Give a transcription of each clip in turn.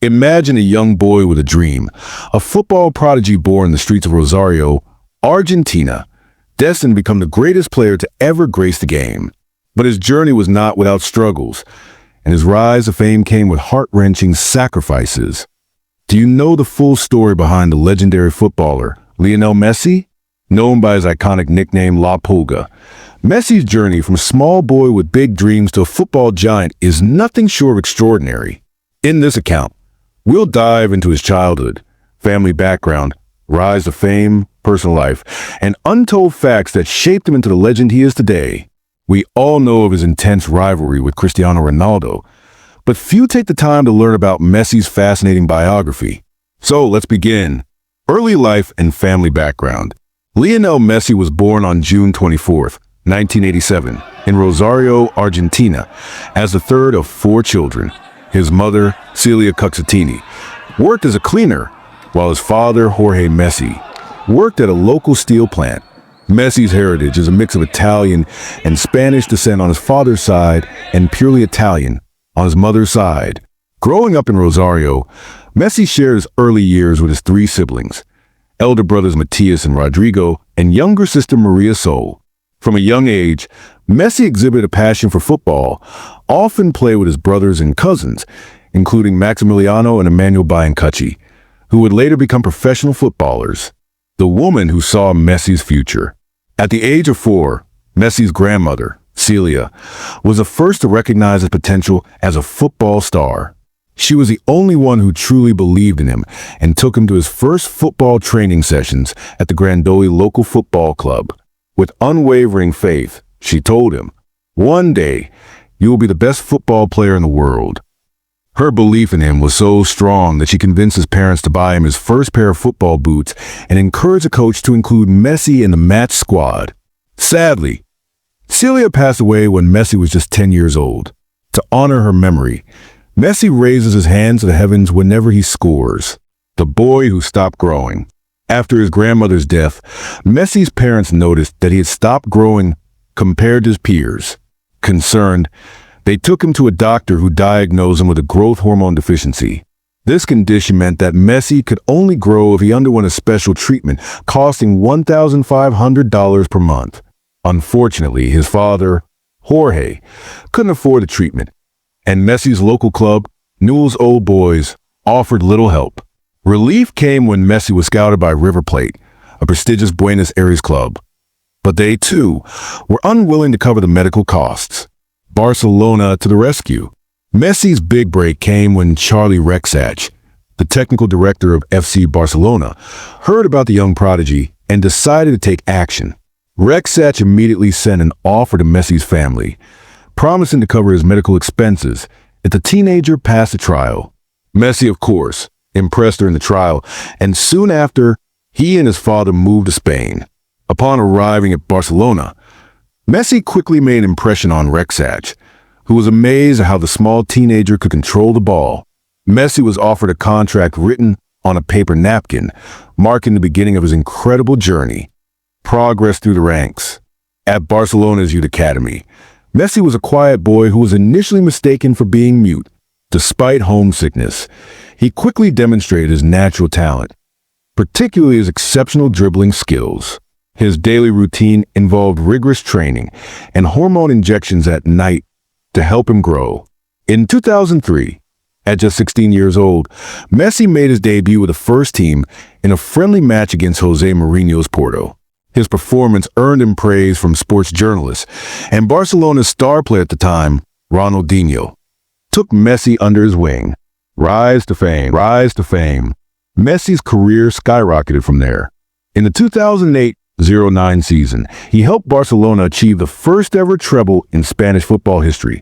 Imagine a young boy with a dream, a football prodigy born in the streets of Rosario, Argentina, destined to become the greatest player to ever grace the game. But his journey was not without struggles, and his rise to fame came with heart-wrenching sacrifices. Do you know the full story behind the legendary footballer, Lionel Messi? Known by his iconic nickname La Pulga, Messi's journey from a small boy with big dreams to a football giant is nothing short of extraordinary. In this account, we'll dive into his childhood, family background, rise to fame, personal life, and untold facts that shaped him into the legend he is today. We all know of his intense rivalry with Cristiano Ronaldo, but few take the time to learn about Messi's fascinating biography. So let's begin. Early life and family background. Lionel Messi was born on June 24, 1987, in Rosario, Argentina, as the third of four children. His mother, Celia Cuxatini, worked as a cleaner, while his father, Jorge Messi, worked at a local steel plant. Messi's heritage is a mix of Italian and Spanish descent on his father's side and purely Italian on his mother's side. Growing up in Rosario, Messi shared his early years with his three siblings, elder brothers Matias and Rodrigo, and younger sister Maria Sol. From a young age, Messi exhibited a passion for football, often played with his brothers and cousins, including Maximiliano and Emmanuel Biancucci, who would later become professional footballers. The woman who saw Messi's future. At the age of 4, Messi's grandmother, Celia, was the first to recognize his potential as a football star. She was the only one who truly believed in him and took him to his first football training sessions at the Grandoli local football club. With unwavering faith, she told him, "One day, you will be the best football player in the world." Her belief in him was so strong that she convinced his parents to buy him his first pair of football boots and encouraged the coach to include Messi in the match squad. Sadly, Celia passed away when Messi was just 10 years old. To honor her memory, Messi raises his hands to the heavens whenever he scores. The boy who stopped growing. After his grandmother's death, Messi's parents noticed that he had stopped growing compared to his peers. Concerned, they took him to a doctor who diagnosed him with a growth hormone deficiency. This condition meant that Messi could only grow if he underwent a special treatment, costing $1,500 per month. Unfortunately, his father, Jorge, couldn't afford the treatment, and Messi's local club, Newell's Old Boys, offered little help. Relief came when Messi was scouted by River Plate, a prestigious Buenos Aires club. But they, too, were unwilling to cover the medical costs. Barcelona to the rescue. Messi's big break came when Charlie Rexach, the technical director of FC Barcelona, heard about the young prodigy and decided to take action. Rexach immediately sent an offer to Messi's family, promising to cover his medical expenses if the teenager passed the trial. Messi, of course, impressed during the trial, and soon after, he and his father moved to Spain. Upon arriving at Barcelona, Messi quickly made an impression on Rexach, who was amazed at how the small teenager could control the ball. Messi was offered a contract written on a paper napkin, marking the beginning of his incredible journey. Progress through the ranks. At Barcelona's youth academy, Messi was a quiet boy who was initially mistaken for being mute. Despite homesickness, he quickly demonstrated his natural talent, particularly his exceptional dribbling skills. His daily routine involved rigorous training and hormone injections at night to help him grow. In 2003, at just 16 years old, Messi made his debut with the first team in a friendly match against Jose Mourinho's Porto. His performance earned him praise from sports journalists, and Barcelona's star player at the time, Ronaldinho, took Messi under his wing. Rise to fame, rise to fame. Messi's career skyrocketed from there. In the 2008-09 season, he helped Barcelona achieve the first ever treble in Spanish football history,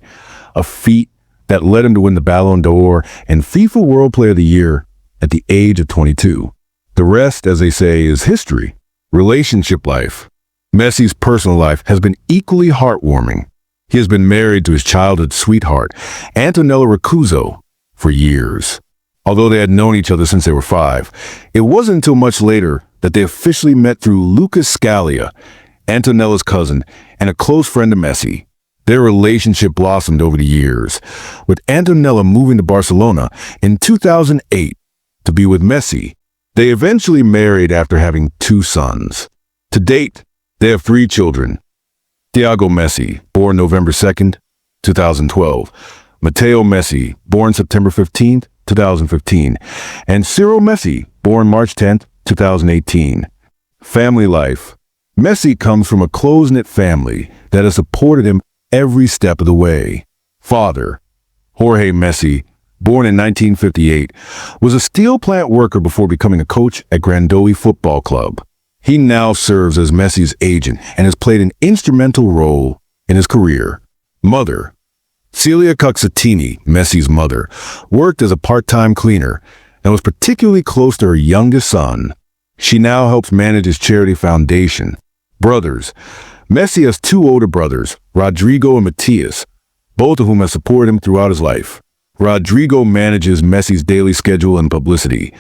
a feat that led him to win the Ballon d'Or and FIFA World Player of the Year at the age of 22. The rest, as they say, is history. Relationship life. Messi's personal life has been equally heartwarming. He has been married to his childhood sweetheart, Antonella Rocuzzo, for years. Although they had known each other since they were 5, it wasn't until much later that they officially met through Lucas Scalia, Antonella's cousin and a close friend of Messi. Their relationship blossomed over the years, with Antonella moving to Barcelona in 2008 to be with Messi. They eventually married after having 2 sons. To date, they have 3 children. Thiago Messi, born November 2nd, 2012. Matteo Messi, born September 15th, 2015. And Cyril Messi, born March 10th, 2018. Family life. Messi comes from a close-knit family that has supported him every step of the way. Father, Jorge Messi, born in 1958, was a steel plant worker before becoming a coach at Grandoli Football Club. He now serves as Messi's agent and has played an instrumental role in his career. Mother, Celia Coxettini, Messi's mother, worked as a part-time cleaner and was particularly close to her youngest son. She now helps manage his charity foundation. Brothers. Messi has 2 older brothers, Rodrigo and Matias, both of whom have supported him throughout his life. Rodrigo manages Messi's daily schedule and publicity,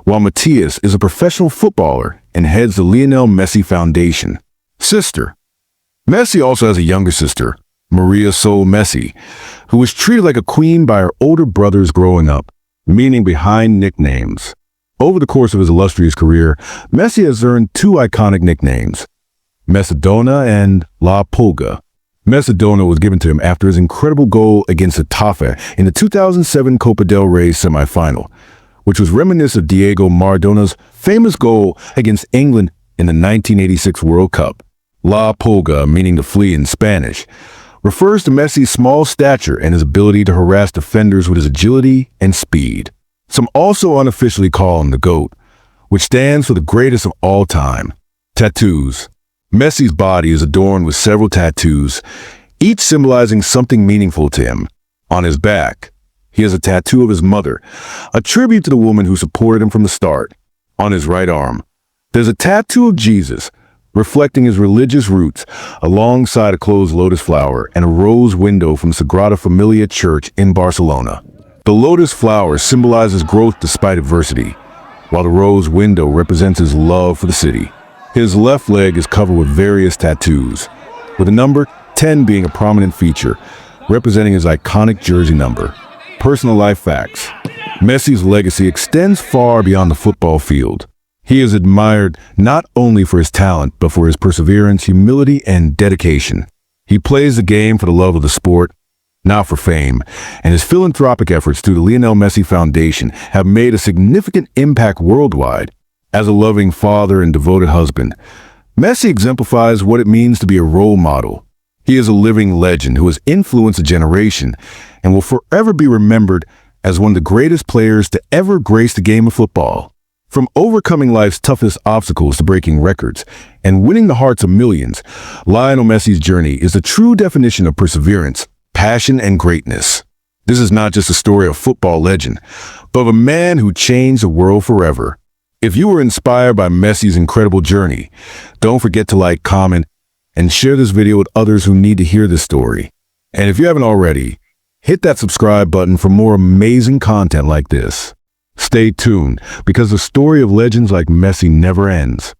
while Matias is a professional footballer and heads the Lionel Messi Foundation. Sister. Messi also has a younger sister, Maria Sol Messi, who was treated like a queen by her older brothers growing up, meaning behind nicknames. Over the course of his illustrious career, Messi has earned 2 iconic nicknames, Macedonia and La Pulga. Macedonia was given to him after his incredible goal against Getafe in the 2007 Copa del Rey semifinal, which was reminiscent of Diego Maradona's famous goal against England in the 1986 World Cup. La Pulga, meaning to flee in Spanish, refers to Messi's small stature and his ability to harass defenders with his agility and speed. Some also unofficially call him the GOAT, which stands for the greatest of all time. Tattoos. Messi's body is adorned with several tattoos, each symbolizing something meaningful to him. On his back, he has a tattoo of his mother, a tribute to the woman who supported him from the start. On his right arm, there's a tattoo of Jesus, reflecting his religious roots, alongside a closed lotus flower and a rose window from Sagrada Familia Church in Barcelona. The lotus flower symbolizes growth despite adversity, while the rose window represents his love for the city. His left leg is covered with various tattoos, with the number 10 being a prominent feature, representing his iconic jersey number. Personal life facts. Messi's legacy extends far beyond the football field. He is admired not only for his talent, but for his perseverance, humility, and dedication. He plays the game for the love of the sport, not for fame, and his philanthropic efforts through the Lionel Messi Foundation have made a significant impact worldwide. As a loving father and devoted husband, Messi exemplifies what it means to be a role model. He is a living legend who has influenced a generation and will forever be remembered as one of the greatest players to ever grace the game of football. From overcoming life's toughest obstacles to breaking records and winning the hearts of millions, Lionel Messi's journey is a true definition of perseverance, passion, and greatness. This is not just a story of a football legend, but of a man who changed the world forever. If you were inspired by Messi's incredible journey, don't forget to like, comment, and share this video with others who need to hear this story. And if you haven't already, hit that subscribe button for more amazing content like this. Stay tuned, because the story of legends like Messi never ends.